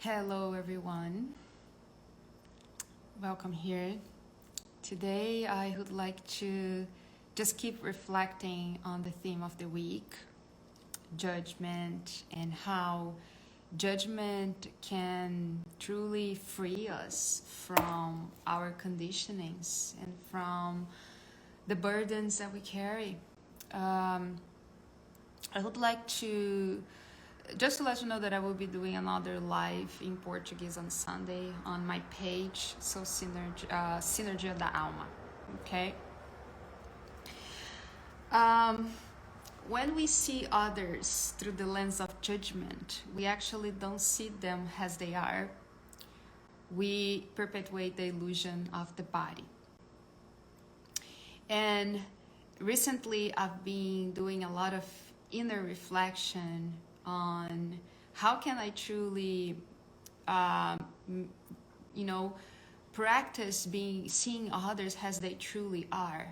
Hello, everyone. Welcome here. Today, I would like to just keep reflecting on the theme of the week, judgment, and how judgment can truly free us from our conditionings and from the burdens that we carry. I would like to just to let you know that I will be doing another live in Portuguese on Sunday on my page, so Sinergia da Alma, okay? When we see others through the lens of judgment, we actually don't see them as they are. We perpetuate the illusion of the body. And recently, I've been doing a lot of inner reflection on how can I truly, practice seeing others as they truly are,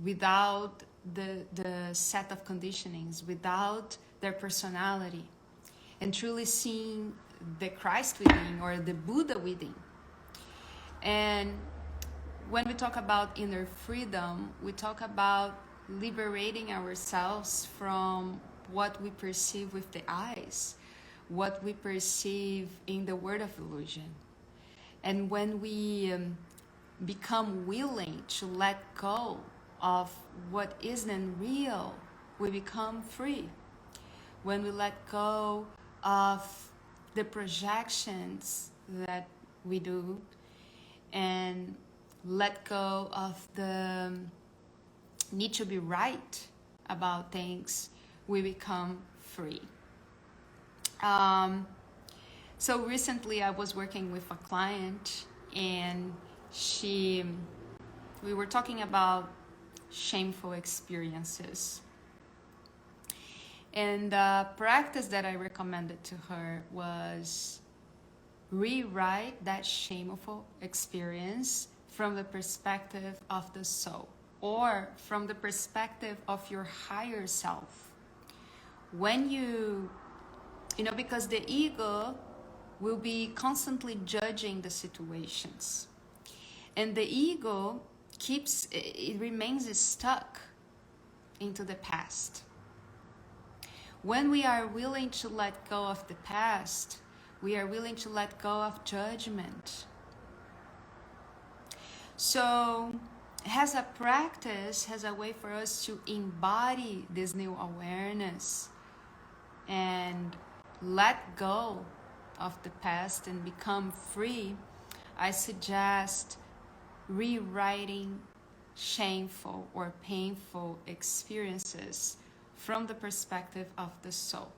without the set of conditionings, without their personality, and truly seeing the Christ within or the Buddha within. And when we talk about inner freedom, we talk about liberating ourselves from what we perceive with the eyes, what we perceive in the world of illusion. And when we become willing to let go of what isn't real, we become free. When we let go of the projections that we do and let go of the need to be right about things, we become free. So recently I was working with a client, and we were talking about shameful experiences. And the practice that I recommended to her was rewrite that shameful experience from the perspective of the soul, or from the perspective of your higher self. When because the ego will be constantly judging the situations, and the ego remains stuck into the past. When we are willing to let go of the past, we are willing to let go of judgment. So as a practice, as a way for us to embody this new awareness and let go of the past and become free, I suggest rewriting shameful or painful experiences from the perspective of the soul.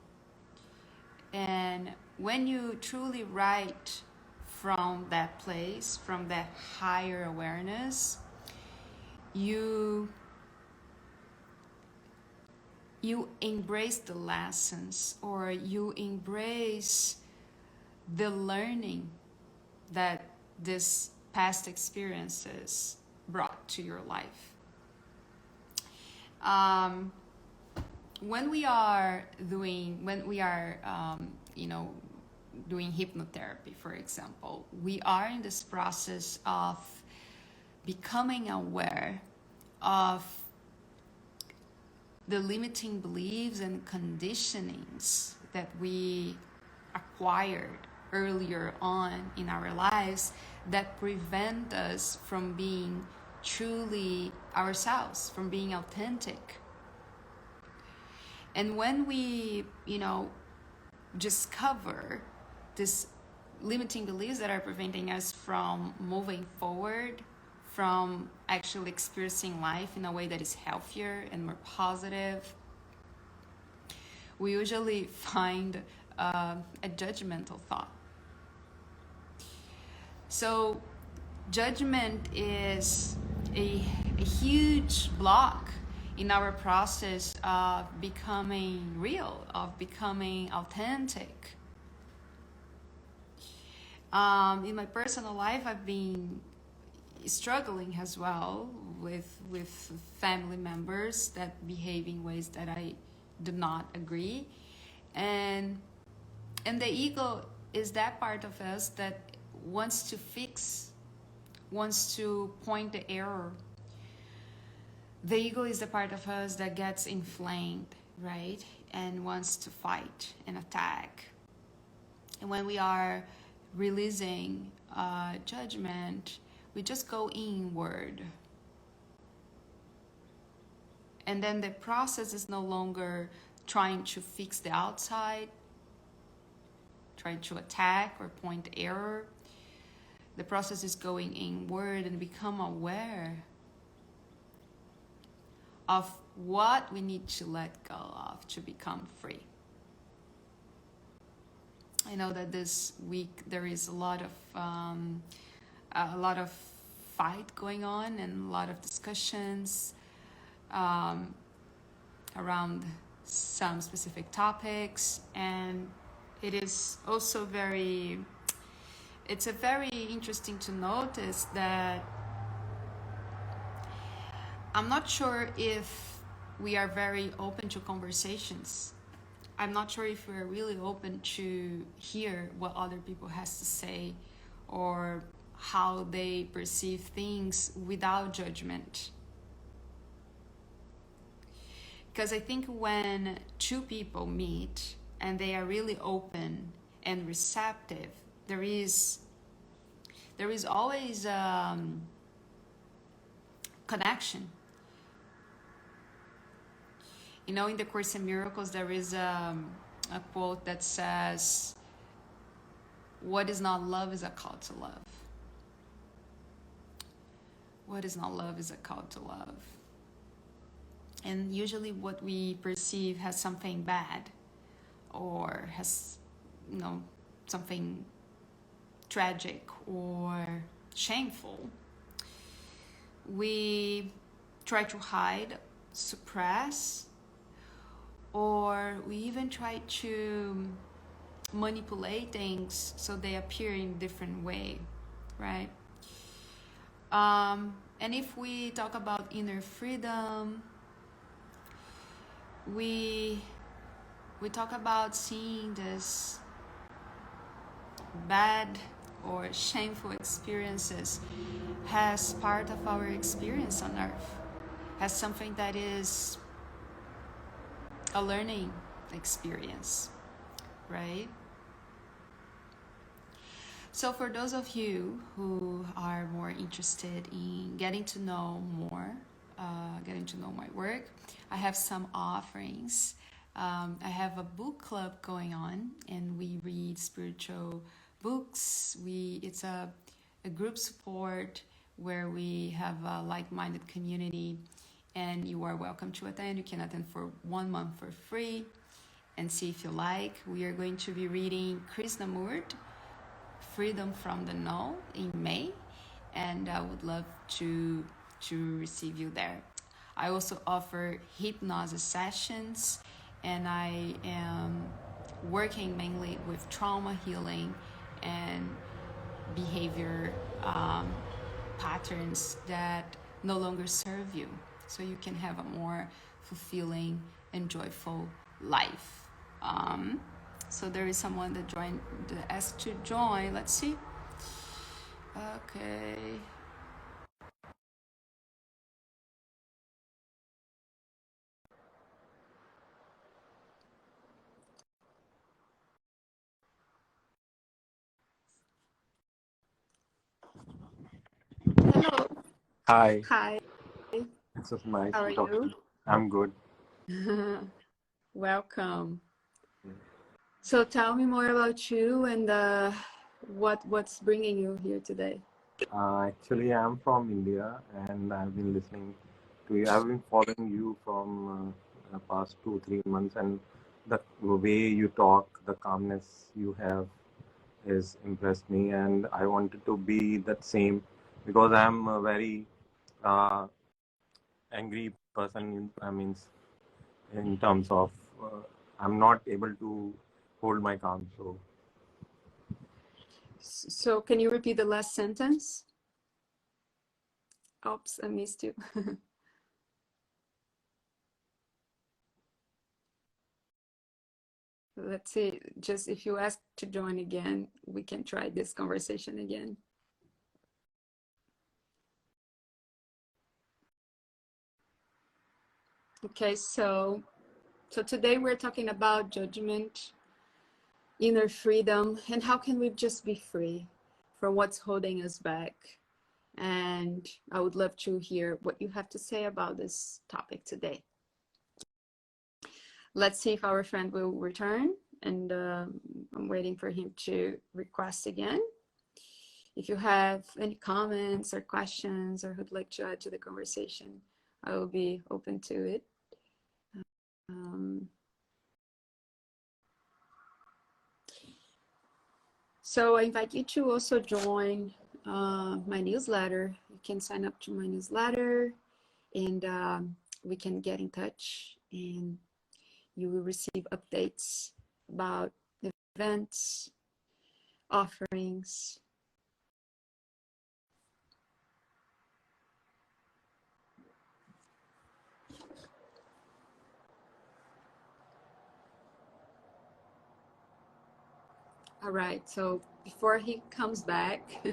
And when you truly write from that place, from that higher awareness, you embrace the lessons, or you embrace the learning that this past experiences brought to your life. When we are doing hypnotherapy, for example, we are in this process of becoming aware of the limiting beliefs and conditionings that we acquired earlier on in our lives that prevent us from being truly ourselves, from being authentic. And when we, discover these limiting beliefs that are preventing us from moving forward, from actually experiencing life in a way that is healthier and more positive, we usually find a judgmental thought. So judgment is a huge block in our process of becoming real, of becoming authentic. In my personal life, I've been struggling as well with family members that behave in ways that I do not agree, and the ego is that part of us that wants to fix, wants to point the error. The ego is the part of us that gets inflamed, right? And wants to fight and attack. And when we are releasing judgment, we just go inward. And then the process is no longer trying to fix the outside, trying to attack or point error. The process is going inward and become aware of what we need to let go of to become free. I know that this week there is a lot of fight going on and a lot of discussions around some specific topics, and it is also very interesting to notice that I'm not sure if we are very open to conversations. I'm not sure if we're really open to hear what other people has to say or how they perceive things without judgment. Because I think when two people meet and they are really open and receptive, there is always connection. You know, in the Course in Miracles, there is a quote that says, "What is not love is a call to love." What is not love is a call to love. And usually what we perceive has something bad or has, you know, something tragic or shameful, we try to hide, suppress, or we even try to manipulate things so they appear in a different way, right? And if we talk about inner freedom, we talk about seeing this bad or shameful experiences as part of our experience on earth, as something that is a learning experience, right? So for those of you who are more interested in getting to know more, getting to know my work, I have some offerings. I have a book club going on, and we read spiritual books. It's a group support where we have a like-minded community, and you are welcome to attend. You can attend for 1 month for free and see if you like. We are going to be reading Krishnamurti, Freedom from the No, in May, and I would love to receive you there. I also offer hypnosis sessions, and I am working mainly with trauma healing and behavior patterns that no longer serve you, so you can have a more fulfilling and joyful life. So there is someone that asked to join. Let's see. Okay. Hello. Hi, Hi. it's just nice How are to talk to you? you. I'm good. Welcome. So tell me more about you and what's bringing you here today. Actually, I'm from India and I've been listening to you. I've been following you from the past 2, 3 months, and the way you talk, the calmness you have is impressed me, and I wanted to be that same because I'm a very uh, angry person. I mean, in terms of I'm not able to hold my calm. So can you repeat the last sentence? Oops, I missed you. Let's see, just if you ask to join again, we can try this conversation again. Okay, so today we're talking about judgment, inner freedom, and how can we just be free from what's holding us back. And I would love to hear what you have to say about this topic today. Let's see if our friend will return, and I'm waiting for him to request again. If you have any comments or questions or would like to add to the conversation, I will be open to it. So I invite you to also join my newsletter. You can sign up to my newsletter, and we can get in touch, and you will receive updates about events, offerings. All right, so before he comes back,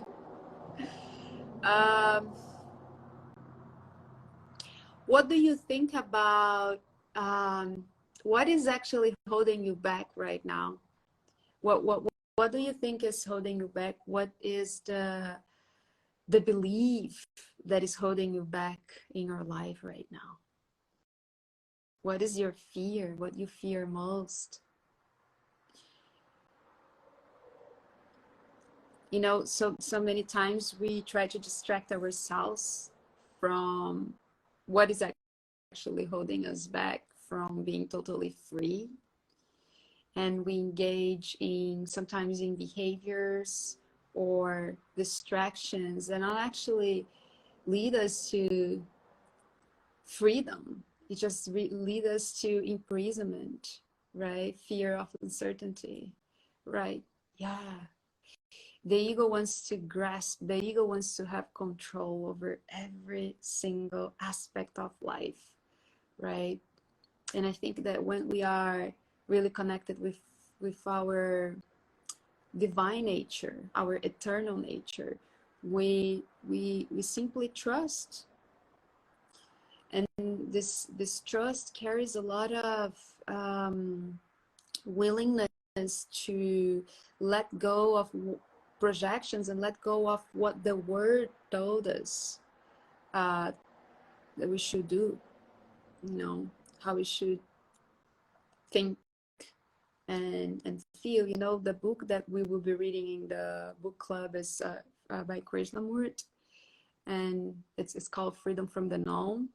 what do you think about what is actually holding you back right now? What do you think is holding you back? What is the belief that is holding you back in your life right now? What is your fear? What you fear most? You know, so many times we try to distract ourselves from what is actually holding us back from being totally free. And we engage in sometimes in behaviors or distractions that don't actually lead us to freedom. It just lead us to imprisonment, right? Fear of uncertainty, right? Yeah. The ego wants to grasp, the ego wants to have control over every single aspect of life, right? And I think that when we are really connected with our divine nature, our eternal nature, we simply trust. And this trust carries a lot of willingness to let go of projections and let go of what the world told us that we should do, you know, how we should think and feel. You know, the book that we will be reading in the book club is by Krishnamurti, and it's called Freedom from the Known.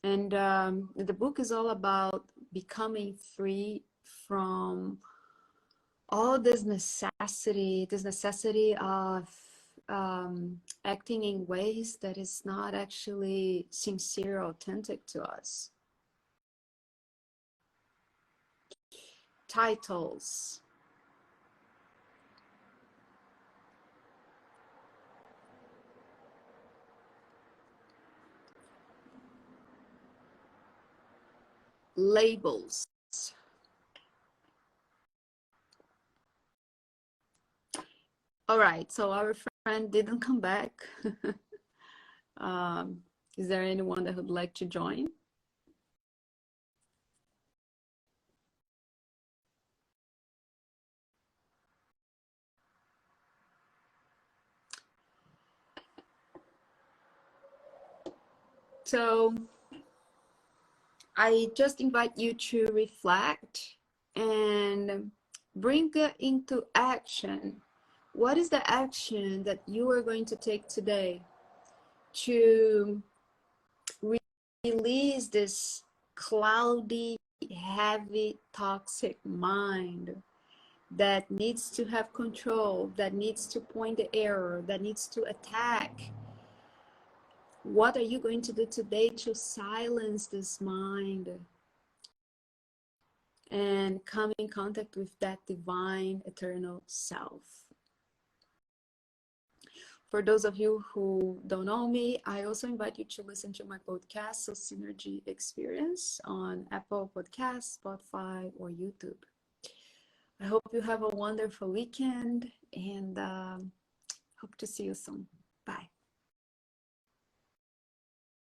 And the book is all about becoming free from all this necessity of acting in ways that is not actually sincere or authentic to us. Titles, labels. All right, so our friend didn't come back. Is there anyone that would like to join? So I just invite you to reflect and bring it into action. What is the action that you are going to take today to release this cloudy, heavy, toxic mind that needs to have control, that needs to point the arrow, that needs to attack? What are you going to do today to silence this mind and come in contact with that divine eternal self? For those of you who don't know me, I also invite you to listen to my podcast, So Synergy Experience, on Apple Podcasts, Spotify, or YouTube. I hope you have a wonderful weekend and hope to see you soon. Bye.